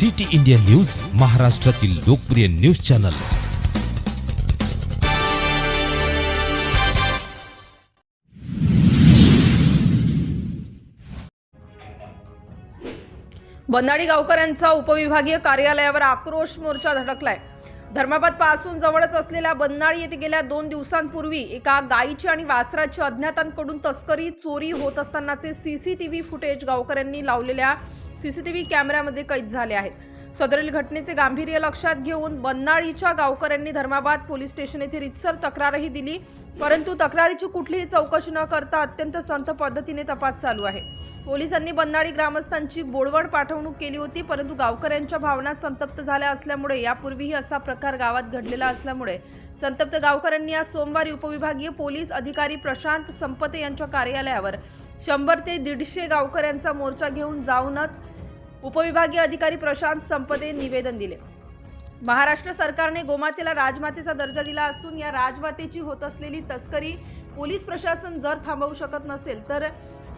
City India news, महाराष्ट्रातील लोकप्रिय news channel. बनाडी गावकऱ्यांचा उपविभागीय कार्यालयावर आक्रोश मोर्चा धडकलाय। धर्माबाद पासून जवळच असलेल्या बनाडी येथे गेल्या 2 दिवसांपूर्वी एका गायीची आणि वासराची अज्ञातांकडून तस्करी चोरी होत असतानाचे सीसीटीव्ही फुटेज गावकऱ्यांनी लावलेल्या सीसीटीव्ही कॅमेऱ्यामध्ये कैद झाले आहेत। सदरील घटनेचे गांभीर्य लक्षात घेऊन बनाडीच्या गावकऱ्यांनी धर्माबाद पोलीस स्टेशन येथे रितसर तक्रारही दिली, परंतु तक्रारीची कुठलीही चौकशी न करता अत्यंत संथ पद्धतीने तपास चालू आहे। पोलिसांनी बनाडी ग्रामस्थांची बोळवड पाठवणूक केली होती, परंतु गावकऱ्यांच्या भावना संतप्त झाल्या असल्यामुळे यापूर्वीही असा प्रकार गावात घडलेला असल्यामुळे संतप्त गावकऱ्यांनी आज सोमवारी उपविभागीय पोलीस अधिकारी प्रशांत संपते यांच्या कार्यालयावर 100 ते 150 गावकऱ्यांचा मोर्चा घेऊन जाऊनच उपविभागीय अधिकारी प्रशांत संपते निवेदन दिले। महाराष्ट्र सरकारने गोमातेला राजमातेचा दर्जा दिला असून या राजमातेची होत असलेली तस्करी पोलीस प्रशासन जर थांबवू शकत नसेल तर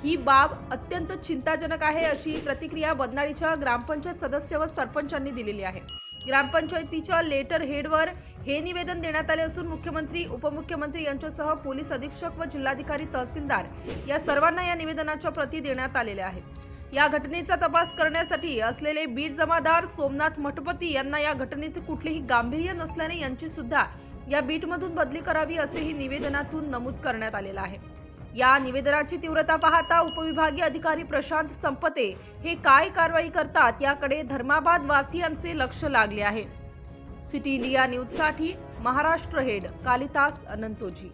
ही बाब अत्यंत चिंताजनक आहे, अशी प्रतिक्रिया बनाडीच्या ग्रामपंचायत सदस्य व सरपंचांनी दिलेली आहे। ग्रामपंचायतीच्या लेटर हेडवर हे निवेदन देण्यात आले असून मुख्यमंत्री, उपमुख्यमंत्री यांच्यासह पोलीस अधीक्षक व जिल्हाधिकारी, तहसीलदार या सर्वांना या निवेदनाच्या प्रती देण्यात आलेल्या आहेत। या घटनेचा तपास करण्यासाठी असलेले बीड जमादार सोमनाथ मठपती यांना या घटनेचे कुठलेही गांभीर्य नसल्याने यांची सुद्धा या बीटमधून बदली करावी असेही निवेदनातून नमूद करण्यात आलेले आहे। या निवेदनाची तीव्रता पाहता उपविभागीय अधिकारी प्रशांत संपते हे काय कारवाई करतात याकडे धर्माबाद वासियांचे लक्ष लागले आहे। सिटी इंडिया न्यूज साठी महाराष्ट्र हेड कालिदास अनंतोजी।